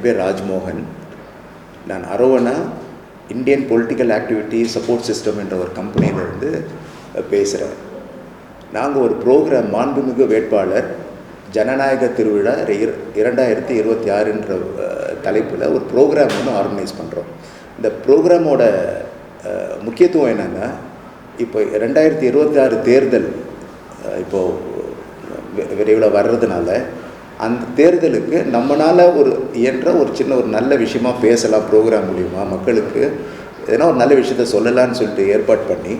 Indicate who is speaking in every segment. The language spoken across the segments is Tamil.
Speaker 1: பேர் ராஜ்மோகன். நான் arowana Indian political activity support system என்ற ஒரு கம்பெனியிலிருந்து பேசுகிறேன். நாங்கள் ஒரு ப்ரோக்ராம், மாண்புமிகு வேட்பாளர் ஜனநாயக திருவிழா 2026 தலைப்பில் ஒரு ப்ரோக்ராம் ஒன்று ஆர்கனைஸ் பண்ணுறோம். இந்த ப்ரோக்ராமோட முக்கியத்துவம் என்னென்னா, இப்போ 2026 தேர்தல் இப்போது விரைவில் வர்றதுனால அந்த தேர்தலுக்கு நம்மளால் இயன்ற ஒரு சின்ன ஒரு நல்ல விஷயமா பேசலாம், ப்ரோக்ராம் மூலிமா மக்களுக்கு எதனா ஒரு நல்ல விஷயத்த சொல்லலான்னு சொல்லிட்டு ஏற்பாடு பண்ணி,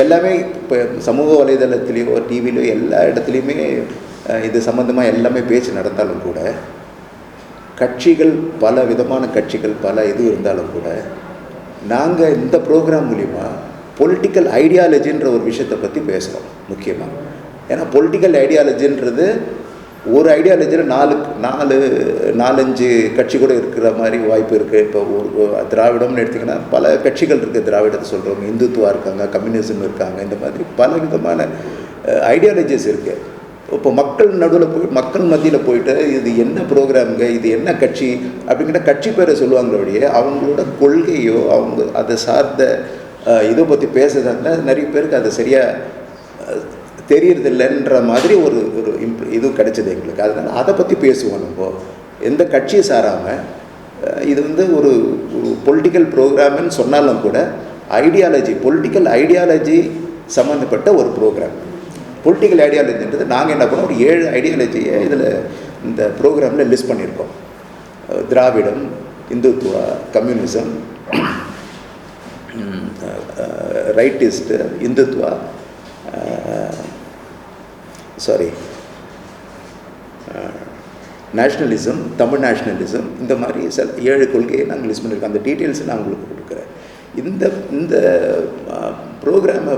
Speaker 1: எல்லாமே இப்போ சமூக வலைதளத்துலேயோ டிவிலையோ எல்லா இடத்துலையுமே இது சம்மந்தமாக எல்லாமே பேச்சு நடந்தாலும் கூட, கட்சிகள் பல விதமான கட்சிகள் பல இது இருந்தாலும் கூட, நாங்கள் இந்த ப்ரோக்ராம் மூலிமா பொலிட்டிக்கல் ஐடியாலஜின்ற ஒரு விஷயத்தை பற்றி பேசுகிறோம் முக்கியமாக. ஏன்னா பொலிட்டிக்கல் ஐடியாலஜின்றது ஒரு ஐடியாலஜியில் 4-5 கட்சி கூட இருக்கிற மாதிரி வாய்ப்பு இருக்குது. இப்போ திராவிடம்னு எடுத்திங்கன்னா பல கட்சிகள் இருக்குது. திராவிடத்தை சொல்கிறவங்க, இந்துத்துவா இருக்காங்க, கம்யூனிசம் இருக்காங்க, இந்த மாதிரி பல விதமான ஐடியாலஜிஸ் இருக்குது. இப்போ மக்கள் நடுவில் மக்கள் மத்தியில் போயிட்டு இது என்ன ப்ரோக்ராமுங்க, இது என்ன கட்சி அப்படிங்கிற கட்சி பேரை சொல்லுவாங்களோடைய அவங்களோட கொள்கையோ அவங்க அதை சார்ந்த இதை பற்றி பேசுறதுனால நிறைய பேருக்கு அது சரியாக தெரியறதில்லைன்ற மாதிரி ஒரு இது கிடைச்சது எங்களுக்கு. அதனால் அதை பற்றி பேசுவோம். நம்ம எந்த கட்சியை சாராமல் இது ஒரு பொலிட்டிக்கல் ப்ரோக்ராம்னு சொன்னாலும் கூட ஐடியாலஜி, பொலிட்டிக்கல் ஐடியாலஜி சம்மந்தப்பட்ட ஒரு ப்ரோக்ராம். பொலிட்டிக்கல் ஐடியாலஜின்றது நாங்கள் என்ன பண்ணோம், ஒரு 7 ஐடியாலஜியை இதில் இந்த ப்ரோக்ராமில் லிஸ்ட் பண்ணியிருக்கோம். திராவிடம், Hindutva, communism, rightist, Hindutva, nationalism, Tamil nationalism, இந்த மாதிரி 7 கொள்கையை நாங்கள் லிஸ்ட் பண்ணியிருக்கோம். அந்த டீட்டெயில்ஸை நான் உங்களுக்கு கொடுக்குறேன். இந்த ப்ரோக்ராமை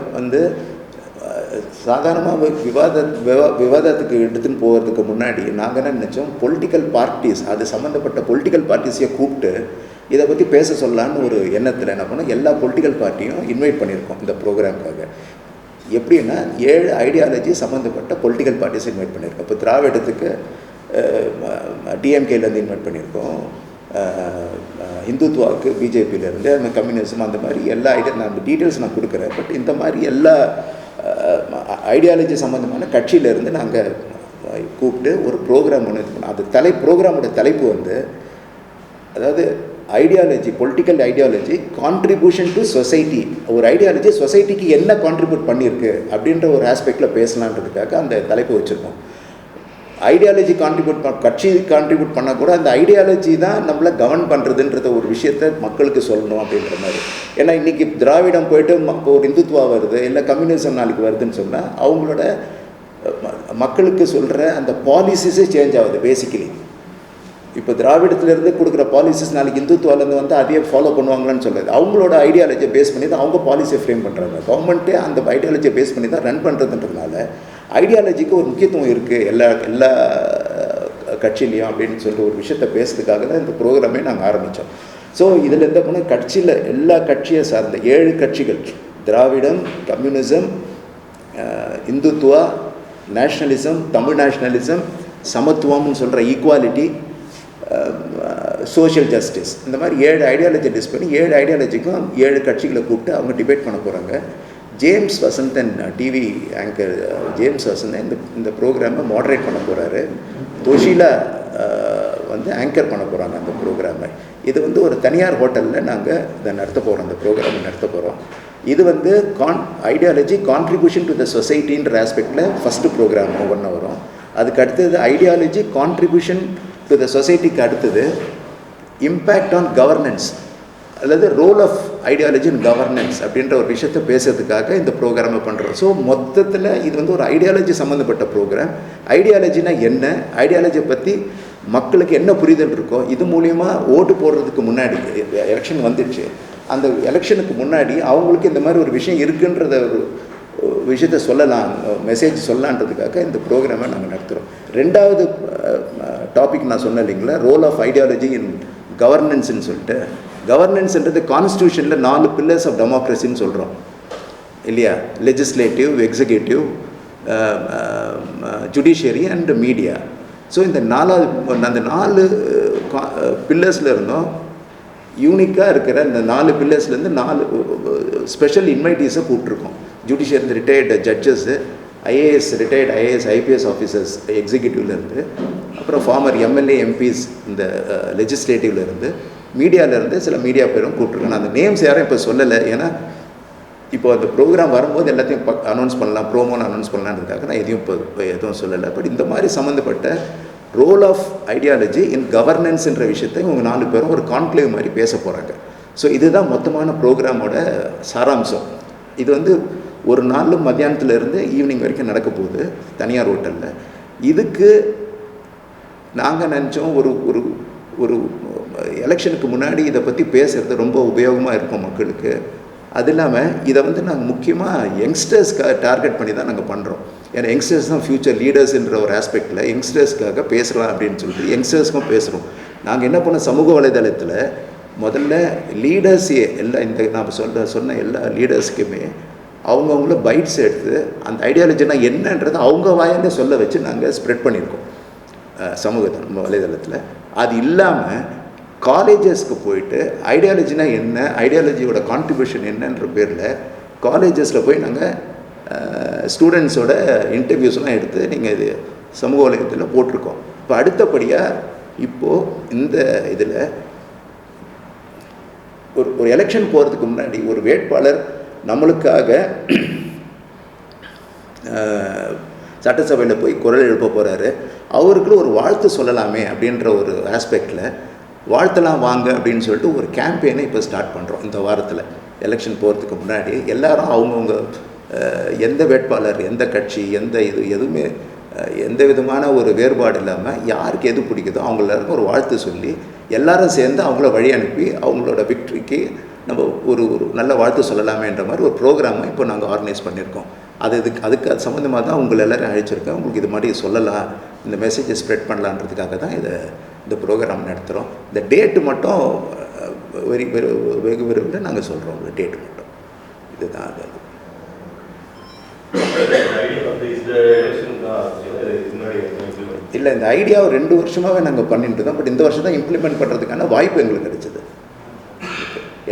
Speaker 1: சாதாரணமாக விவாதத்துக்கு எடுத்துன்னு போகிறதுக்கு முன்னாடி நாங்கள் என்ன நினச்சோம், பொலிட்டிக்கல் பார்ட்டிஸ், அது சம்மந்தப்பட்ட பொலிட்டிக்கல் பார்ட்டிஸையை கூப்பிட்டு இதை பற்றி பேச சொல்லலான்னு ஒரு எண்ணத்தில் என்ன பண்ணோம், எல்லா பொலிட்டிக்கல் பார்ட்டியும் இன்வைட் பண்ணியிருக்கோம் இந்த ப்ரோக்ராமுக்காக. எப்படின்னா 7 ஐடியாலஜி சம்மந்தப்பட்ட பொலிட்டிக்கல் பார்ட்டிஸ் இன்வைட் பண்ணியிருக்கோம். இப்போ திராவிடத்துக்கு டிஎம்கேலேருந்து இன்வைட் பண்ணியிருக்கோம், இந்துத்துவாவுக்கு பிஜேபியிலேருந்து, அந்த கம்யூனிசம், அந்த மாதிரி எல்லா நான் அந்த டீட்டெயில்ஸ் நான் கொடுக்குறேன். பட் இந்த மாதிரி எல்லா ஐடியாலஜி சம்மந்தமான கட்சியிலேருந்து நாங்கள் கூப்பிட்டு ஒரு ப்ரோக்ராம் ஒன்று இது பண்ணோம். அது ப்ரோக்ராமோட தலைப்பு அதாவது ideology, political ideology contribution to society. ஒரு ஐடியாலஜி சொசைட்டிக்கு என்ன கான்ட்ரிபியூட் பண்ணியிருக்கு அப்படின்ற ஒரு ஆஸ்பெக்டில் பேசலான்றதுக்காக அந்த தலைப்பு வச்சுருக்கோம். ஐடியாலஜி கட்சி கான்ட்ரிபியூட் பண்ணால் கூட அந்த ஐடியாலஜி தான் நம்மளை கவர்ன் பண்ணுறதுன்றத ஒரு விஷயத்தை மக்களுக்கு சொல்லணும் அப்படின்ற மாதிரி. ஏன்னா இன்றைக்கி திராவிடம் போயிட்டு ஒரு இந்துத்துவா வருது, இல்லை கம்யூனிசம் நாளைக்கு வருதுன்னு சொன்னால் அவங்களோட மக்களுக்கு சொல்கிற அந்த பாலிசிஸே சேஞ்ச் ஆகுது பேசிக்கலி. இப்போ திராவிடத்துலேருந்து கொடுக்குற பாலிசிஸ் நாளைக்கு இந்துத்துவாலேருந்து அதையே ஃபாலோ பண்ணுவாங்களான்னு சொல்லுது. அவங்களோட ஐடியாலஜியை பேஸ் பண்ணி தான் அவங்க பாலிசியை ஃப்ரேம் பண்ணுறாங்க. கவர்மெண்ட்டே அந்த ஐடியாலஜியை பேஸ் பண்ணி தான் ரன் பண்ணுறதுன்றதுனால ஐடியாலஜிக்கு ஒரு முக்கியத்துவம் இருக்குது எல்லா கட்சியிலையும் அப்படின்னு சொல்லிட்டு ஒரு விஷயத்தை பேசுறதுக்காக தான் இந்த ப்ரோக்ராமே நாங்கள் ஆரம்பித்தோம். ஸோ இதில் எந்த பண்ண கட்சியில் எல்லா கட்சியை சார்ந்த 7 கட்சிகள், திராவிடம், communism, Hindutva, nationalism, Tamil nationalism, சமத்துவம்னு சொல்கிற ஈக்குவாலிட்டி, சோஷியல் ஜஸ்டிஸ், இந்த மாதிரி 7 ஐடியாலஜி லிஸ்ட் பண்ணி 7 ஐடியாலஜிக்கும் 7 கட்சிகளை கூப்பிட்டு அவங்க டிபேட் பண்ண போகிறாங்க. James Vasanthan, TV anchor James Vasanthan இந்த ப்ரோக்ராமை மாடரேட் பண்ண போகிறாரு. தொஷிலா ஆங்கர் பண்ண போகிறாங்க அந்த ப்ரோக்ராமை. இது ஒரு தனியார் ஹோட்டலில் நாங்கள் இதை நடத்த போகிறோம், அந்த ப்ரோக்ராமை நடத்த போகிறோம். இது ஐடியாலஜி கான்ட்ரிபியூஷன் டு த சொசைட்டின்ற ஆஸ்பெக்டில் ஃபஸ்ட்டு ப்ரோக்ராம் ஒன்று வரும். அதுக்கு அடுத்தது ஐடியாலஜி கான்ட்ரிபியூஷன் டு த சொசைட்டிக்கு அடுத்தது இம்பேக்ட் ஆன் கவர்னன்ஸ், அல்லது role of ideology in governance அப்படின்ற ஒரு விஷயத்தை பேசுறதுக்காக இந்த ப்ரோக்ராமை பண்ணுறோம். ஸோ மொத்தத்தில் இது ஒரு ஐடியாலஜி சம்மந்தப்பட்ட ப்ரோக்ராம். ஐடியாலஜினா என்ன, ஐடியாலஜியை பற்றி மக்களுக்கு என்ன புரிதல் இருக்கோ, இது மூலிமா ஓட்டு போடுறதுக்கு முன்னாடி, எலெக்ஷன் வந்துடுச்சு, அந்த எலெக்ஷனுக்கு முன்னாடி அவங்களுக்கு இந்த மாதிரி ஒரு விஷயம் இருக்குன்றத ஒரு விஷயத்தை சொல்லலாம், மெசேஜ் சொல்லலான்றதுக்காக இந்த ப்ரோக்ராமை நாங்கள் நடத்துகிறோம். 2வது டாபிக் நான் சொன்னேன் இல்லைங்களா, ரோல் ஆஃப் ஐடியாலஜி இன் கவர்னன்ஸ்ன்னு சொல்லிட்டு. கவர்னன்ஸ்ன்றது கான்ஸ்டியூஷனில் 4 பில்லர்ஸ் ஆஃப் டெமோக்ரஸின்னு சொல்கிறோம் இல்லையா, legislative, executive, judiciary and media. So இந்த 4 பில்லர்ஸில் இருந்தோம் யூனிக்காக இருக்கிற இந்த 4 பில்லர்ஸ்லேருந்து 4 ஸ்பெஷல் இன்வைட்டீஸை கூப்பிட்ருக்கோம். Judicial retired judges, IAS retired IAS IPS officers எக்ஸிக்யூட்டிவ்லேருந்து, அப்புறம் ஃபார்மர் எம்எல்ஏ எம்பிஸ் இந்த லெஜிஸ்லேட்டிவ்லேருந்து, மீடியாவிலேருந்து சில மீடியா பேரும் கூப்பிட்ருக்கோம். அந்த நேம்ஸ் யாரும் இப்போ சொல்லலை, ஏன்னா இப்போ அந்த ப்ரோக்ராம் வரும்போது எல்லாத்தையும் அனௌன்ஸ் பண்ணலாம், ப்ரோமோன்னு அனௌன்ஸ் பண்ணலான்றதுக்காக நான் எதுவும் சொல்லலை. பட் இந்த மாதிரி சம்மந்தப்பட்ட ரோல் ஆஃப் ஐடியாலஜி இன் கவர்னன்ஸ்ன்ற விஷயத்தை இவங்க 4 பேரும் ஒரு கான்க்ளேவ் மாதிரி பேச போகிறாங்க. ஸோ இதுதான் மொத்தமான ப்ரோக்ராமோட சாராம்சம். இது வந்து ஒரு நாள் மத்தியானத்துலேருந்து ஈவினிங் வரைக்கும் நடக்க போகுது தனியார் ஹோட்டலில். இதுக்கு நாங்கள் நினச்சோம் ஒரு ஒரு ஒரு எலெக்ஷனுக்கு முன்னாடி இதை பற்றி பேசுகிறது ரொம்ப உபயோகமாக இருக்கும் மக்களுக்கு. அது இல்லாமல் இதை வந்து நாங்கள் முக்கியமாக யங்ஸ்டர்ஸ்க்காக டார்கெட் பண்ணி தான் நாங்கள் பண்ணுறோம். ஏன்னா யங்ஸ்டர்ஸ் தான் ஃப்யூச்சர் லீடர்ஸ்ன்ற ஒரு ஆஸ்பெக்டில் யங்ஸ்டர்ஸ்க்காக பேசலாம் அப்படின்னு சொல்லிட்டு யங்ஸ்டர்ஸ்க்கும் பேசுகிறோம். நாங்கள் என்ன பண்ணோம், சமூக வலைதளத்தில் முதல்ல லீடர்ஸே எல்லாம் இந்த நான் சொன்ன எல்லா லீடர்ஸுக்குமே அவங்கவுங்கள பைட்ஸ் எடுத்து அந்த ஐடியாலஜினா என்னன்றது அவங்க வாயாலே சொல்ல வச்சு நாங்கள் ஸ்ப்ரெட் பண்ணியிருக்கோம் சமூக வலைதளத்தில். அது இல்லாமல் காலேஜஸ்க்கு போயிட்டு ஐடியாலஜினா என்ன, ஐடியாலஜியோட கான்ட்ரிபியூஷன் என்னன்ற பேரில் காலேஜஸில் போய் நாங்கள் ஸ்டூடெண்ட்ஸோட இன்டர்வியூஸ்லாம் எடுத்து நீங்கள் இது சமூக வலைதளத்தில் போட்டிருக்கோம். இப்போ அடுத்தபடியாக இப்போது இந்த இதில் ஒரு எலெக்ஷன் போகிறதுக்கு முன்னாடி ஒரு வேட்பாளர் நம்மளுக்காக சட்டசபையில் போய் குரல் எழுப்ப போகிறாரு, அவருக்குள்ள ஒரு வாழ்த்து சொல்லலாமே அப்படின்ற ஒரு ஆஸ்பெக்டில் வாழ்த்தலாம் வாங்க அப்படின்னு சொல்லிட்டு ஒரு கேம்பெயினை இப்போ ஸ்டார்ட் பண்ணுறோம். இந்த வாரத்தில் எலெக்ஷன் போகிறதுக்கு முன்னாடி எல்லாரும் அவங்கவுங்க எந்த வேட்பாளர், எந்த கட்சி, எந்த எதுவுமே எந்த விதமான ஒரு வேறுபாடு இல்லாமல் யாருக்கு எது பிடிக்குதோ அவங்களாருக்கும் ஒரு வாழ்த்து சொல்லி எல்லாரும் சேர்ந்து அவங்கள வழி அனுப்பி அவங்களோட விக்ட்ரிக்கு நம்ம ஒரு நல்ல வாழ்த்து சொல்லலாமேன்ற மாதிரி ஒரு ப்ரோக்ராமை இப்போ நாங்கள் ஆர்கனைஸ் பண்ணியிருக்கோம். அதுக்கு அது சம்மந்தமாக தான் உங்களை எல்லோரும் அழைச்சிருக்கேன். உங்களுக்கு இது மாதிரி சொல்லலாம், இந்த மெசேஜை ஸ்ப்ரெட் பண்ணலான்றதுக்காக தான் இந்த ப்ரோக்ராம் நடத்துகிறோம். இந்த டேட்டு மட்டும் வெகு விரைவில் நாங்கள் சொல்கிறோம். இந்த டேட்டு மட்டும் இதுதான். அது இல்லை, இந்த ஐடியாவை 2 வருஷமாகவே நாங்கள் பண்ணிட்டு தான். பட் இந்த வருஷம் தான் இம்ப்ளிமெண்ட் பண்ணுறதுக்கான வாய்ப்பு எங்களுக்கு கிடைச்சிது.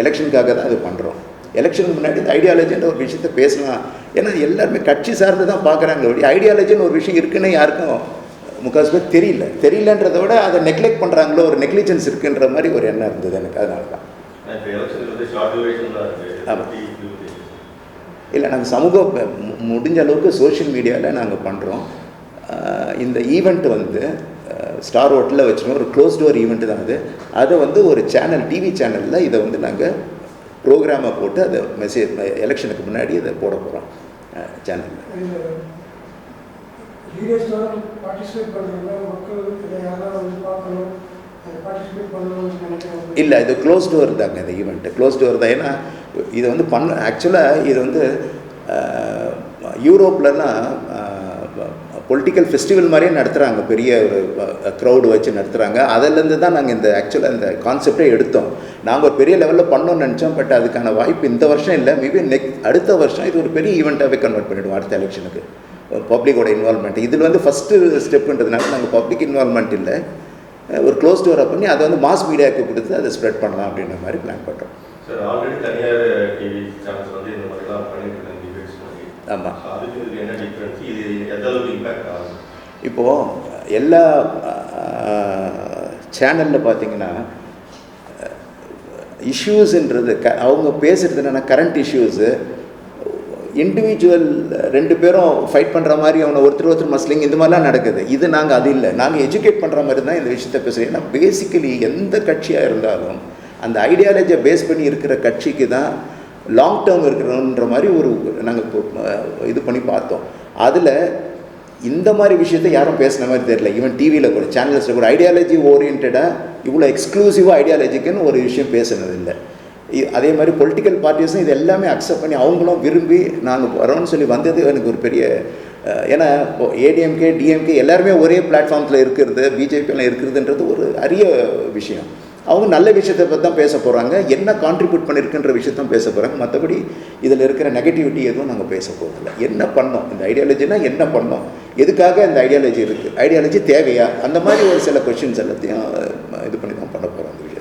Speaker 1: எலெக்ஷனுக்காக தான் இது பண்ணுறோம். எலெக்ஷனுக்கு முன்னாடி இந்த ஐடியாலஜின்ற ஒரு விஷயத்த பேசலாம். ஏன்னா எல்லாருமே கட்சி சார்ந்து தான் பார்க்குறாங்க. ஐடியாலஜின்னு ஒரு விஷயம் இருக்குன்னு யாருக்கும் முக்கால்வாசி பேர் தெரியலன்றதை விட அதை நெக்லெக்ட் பண்ணுறாங்களோ, ஒரு நெக்லிஜென்ஸ் இருக்குன்ற மாதிரி ஒரு எண்ணம் இருந்தது எனக்கு. அதனால தான். ஆமாம், இல்லை, நாங்கள் சமூக முடிஞ்ச அளவுக்கு சோஷியல் மீடியாவில் நாங்கள் பண்ணுறோம். இந்த ஈவெண்ட் வந்து ஸ்டார் ஹோட்டலில் வச்சுருக்கோம். ஒரு க்ளோஸ் டோர் ஈவெண்ட்டு தான் அது. அதை வந்து ஒரு சேனல், டிவி சேனலில் இதை வந்து நாங்கள் ப்ரோக்ராமை போட்டு அதை மெசேஜ் எலெக்ஷனுக்கு முன்னாடி இதை போட போகிறோம் சேனலில். இல்லை, இது க்ளோஸ் டோர் தாங்க. இந்த ஈவெண்ட்டு க்ளோஸ் டோர் தான். ஏன்னா இது வந்து ஆக்சுவலாக இது வந்து யூரோப்லலாம் பொலிட்டிக்கல் ஃபெஸ்டிவல் மாதிரியே நடத்துகிறாங்க. பெரிய ஒரு க்ரௌடு வச்சு நடத்துகிறாங்க. அதிலேருந்து தான் நாங்கள் ஆக்சுவலாக இந்த கான்செப்டே எடுத்தோம். நாங்கள் ஒரு பெரிய லெவலில் பண்ணோன்னு நினச்சோம். பட் அதுக்கான வாய்ப்பு இந்த வருஷம் இல்லை. மேபி அடுத்த வருஷம் இது ஒரு பெரிய ஈவெண்ட்டாகவே கன்வெர்ட் பண்ணிவிடுவோம். அடுத்த எலெக்ஷனுக்கு பப்ளிக்கோட இன்வால்மெண்ட் இதில் வந்து ஃபஸ்ட்டு ஸ்டெப்புன்றதுனால நாங்கள் பப்ளிக் இன்வால்மெண்ட் இல்லை, ஒரு க்ளோஸ் டோரை பண்ணி அதை வந்து மாஸ் மீடியாவுக்கு கொடுத்து அதை ஸ்ப்ரெட் பண்ணலாம் அப்படின்ற மாதிரி பிளான் பண்ணுறோம். ஆமாம், இப்போது எல்லா சேனலில் பார்த்தீங்கன்னா இஷ்யூஸுன்றது அவங்க பேசுகிறது என்னென்னா கரண்ட் இஷ்யூஸு. இண்டிவிஜுவல் 2 பேரும் ஃபைட் பண்ணுற மாதிரி அவனை ஒருத்தர் மஸ்லிங் இந்த மாதிரிலாம் நடக்குது. இது நாங்கள் அது இல்லை, நாங்கள் எஜுகேட் பண்ணுற மாதிரி தான் இந்த விஷயத்த பேசுகிறோம். ஏன்னா பேசிக்கலி எந்த கட்சியாக இருந்தாலும் அந்த ஐடியாலஜியை பேஸ் பண்ணி இருக்கிற கட்சிக்கு தான் லாங் டேர்ம் இருக்கிறோன்ற மாதிரி ஒரு நாங்கள் இது பண்ணி பார்த்தோம். அதில் இந்த மாதிரி விஷயத்தை யாரும் பேசுன மாதிரி தெரியல. ஈவன் டிவியில் கூட சேனல்ஸில் கூட ஐடியாலஜி ஓரியன்டாக இவ்வளோ எக்ஸ்க்ளூசிவாக ஐடியாலஜிக்குன்னு ஒரு விஷயம் பேசுனது இல்லை. அதே மாதிரி பொலிட்டிக்கல் பார்ட்டிஸும் இது எல்லாமே அக்செப்ட் பண்ணி அவங்களும் விரும்பி நாங்கள் வரோன்னு சொல்லி வந்தது எனக்கு ஒரு பெரிய, ஏன்னா ஏடிஎம்கே டிஎம்கே எல்லாருமே ஒரே பிளாட்ஃபார்ம்ஸில் இருக்கிறது, பிஜேபியெல்லாம் இருக்கிறதுன்றது ஒரு அரிய விஷயம். அவங்க நல்ல விஷயத்தை பற்றி தான் பேச போகிறாங்க, என்ன கான்ட்ரிபியூட் பண்ணியிருக்குன்ற விஷயத்தான் பேச போகிறாங்க. மற்றபடி இதில் இருக்கிற நெகட்டிவிட்டி எதுவும் நாங்கள் பேச போகிறதில்ல. என்ன பண்ணோம், இந்த ஐடியாலஜினா என்ன பண்ணோம், எதுக்காக இந்த ஐடியாலஜி இருக்குது, ஐடியாலஜி தேவையா, அந்த மாதிரி ஒரு சில கொஷின்ஸ் எல்லாத்தையும் இது பண்ணி தான் பண்ண போகிறோம். அந்த விஷயம்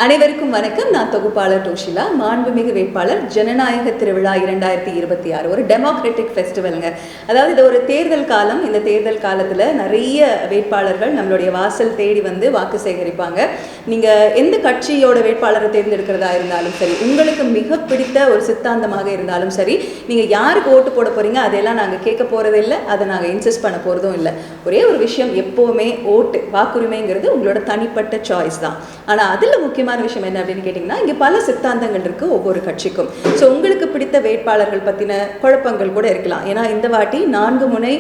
Speaker 2: அனைவருக்கும் வணக்கம். நான் தொகுப்பாளர் டோஷிலா. மாண்புமிகு வேட்பாளர் ஜனநாயக திருவிழா 2026 ஒரு டெமோக்ராட்டிக் ஃபெஸ்டிவலுங்க. அதாவது இது ஒரு தேர்தல் காலம். இந்த தேர்தல் காலத்தில் நிறைய வேட்பாளர்கள் நம்மளுடைய வாசல் தேடி வந்து வாக்கு சேகரிப்பாங்க. நீங்கள் எந்த கட்சியோட வேட்பாளரை தேர்ந்தெடுக்கிறதா இருந்தாலும் சரி, உங்களுக்கு மிக பிடித்த ஒரு சித்தாந்தமாக இருந்தாலும் சரி, நீங்கள் யாருக்கு ஓட்டு போட போகிறீங்க அதெல்லாம் நாங்கள் கேட்க போகிறதே இல்லை, அதை நாங்கள் இன்சிஸ்ட் பண்ண போகிறதும் இல்லை. ஒரே ஒரு விஷயம், எப்போவுமே ஓட்டு வாக்குரிமைங்கிறது உங்களோட தனிப்பட்ட சாய்ஸ் தான். ஆனால் அதில் முக்கியமான விஷயம் என்ன அப்படின்னு கேட்டிங்கன்னா, இங்கே பல சித்தாந்தங்கள் இருக்குது ஒவ்வொரு கட்சிக்கும். ஸோ உங்களுக்கு பிடித்த வேட்பாளர்கள் பற்றின குழப்பங்கள் கூட இருக்கலாம். ஏன்னா இந்த வாட்டி 4 முனை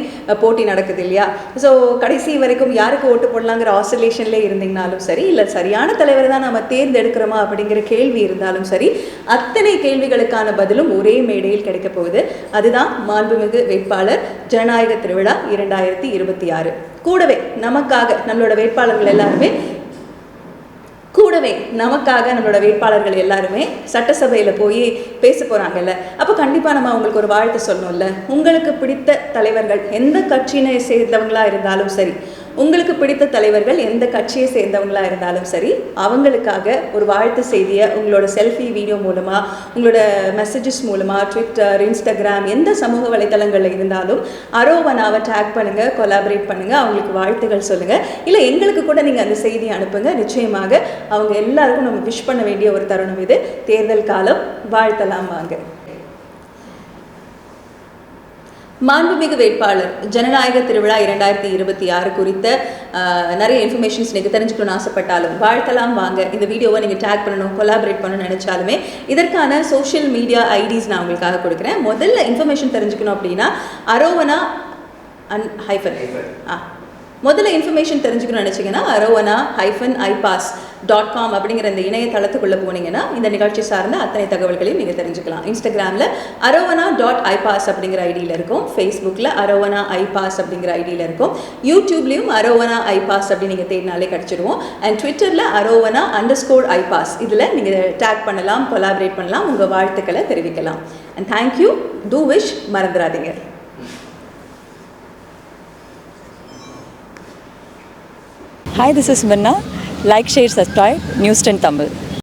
Speaker 2: போட்டி நடக்குது இல்லையா? ஸோ கடைசி வரைக்கும் யாருக்கு ஓட்டு போடலாங்கிற ஆசோலேஷன்லேயே இருந்தீங்கனாலும் சரி, இல்லை சரியான தலைவர் தான் நம்ம தேர்ந்தெடுக்கிறோமா அப்படிங்கிற கேள்வி இருந்தாலும் சரி, அத்தனை கேள்விகளுக்கான பதிலும் ஒரே மேடையில் கிடைக்க போகுது. அதுதான் மாண்புமிகு வேட்பாளர் ஜனநாயக திருவிழா 2026. கூடவே நம்மளோட வேட்பாளர்கள் எல்லாருமே சட்டசபையில் போய் பேச போகிறாங்கல்ல. அப்போ கண்டிப்பாக நம்ம அவங்களுக்கு ஒரு வாழ்த்து சொல்லணும்ல. உங்களுக்கு பிடித்த தலைவர்கள் எந்த கட்சியினை சேர்ந்தவங்களா இருந்தாலும் சரி, உங்களுக்கு பிடித்த தலைவர்கள் எந்த கட்சியை சேர்ந்தவங்களா இருந்தாலும் சரி, அவங்களுக்காக ஒரு வாழ்த்து செய்தியை உங்களோட செல்ஃபி வீடியோ மூலமாக, உங்களோட மெசேஜஸ் மூலமாக, ட்விட்டர், இன்ஸ்டாகிராம், எந்த சமூக வலைத்தளங்களில் இருந்தாலும் அரோவனாவை டேக் பண்ணுங்கள், கொலாபரேட் பண்ணுங்கள், அவங்களுக்கு வாழ்த்துகள் சொல்லுங்கள். இல்லை எங்களுக்கு கூட நீங்கள் அந்த செய்தியை அனுப்புங்க. நிச்சயமாக அவங்க எல்லாருக்கும் நம்ம விஷ் பண்ண வேண்டிய ஒரு தருணம் இது. தேர்தல் காலம், வாழ்த்தலாம் வாங்க. மாண்புமிகு வேட்பாளர் ஜனநாயக திருவிழா 2026 குறித்த நிறைய இன்ஃபர்மேஷன்ஸ் நீங்கள் தெரிஞ்சுக்கணும்னு ஆசைப்பட்டாலும், வாழ்த்தலாம் வாங்க இந்த வீடியோவை நீங்கள் டேக் பண்ணணும், கொலாபரேட் பண்ணணும்னு நினச்சாலுமே இதற்கான சோஷியல் மீடியா ஐடிஸ் நான் உங்களுக்காக கொடுக்குறேன். முதல்ல இன்ஃபர்மேஷன் தெரிஞ்சுக்கணும் அப்படின்னா அரோவனா முதல்ல இன்ஃபர்மேஷன் தெரிஞ்சுக்கணும்னு நினச்சிங்கன்னா arrovana-ipass.com அப்படிங்கிற இந்த இணையதளத்துக்குள்ளே போனீங்கன்னா இந்த நிகழ்ச்சி சார்ந்த அத்தனை தகவல்களையும் நீங்கள் தெரிஞ்சுக்கலாம். இன்ஸ்டாகிராமில் arrovana.ipass அப்படிங்கிற ஐடியில் இருக்கும், ஃபேஸ்புக்கில் arrovana-ipass அப்படிங்கிற ஐடியில் இருக்கும், யூடியூப்லேயும் arrovana-ipass அப்படி நீங்கள் தேடினாலே கிடச்சிடுவோம். அண்ட் ட்விட்டரில் arrovana_ipass இதில் நீங்கள் டேக் பண்ணலாம், கொலாபரேட் பண்ணலாம், உங்கள் வாழ்த்துக்களை தெரிவிக்கலாம். And thank you. டூ விஷ் மறந்துடாதீங்க.
Speaker 3: Hi, this is Minna. Like, share, subscribe, News 10 Tamil.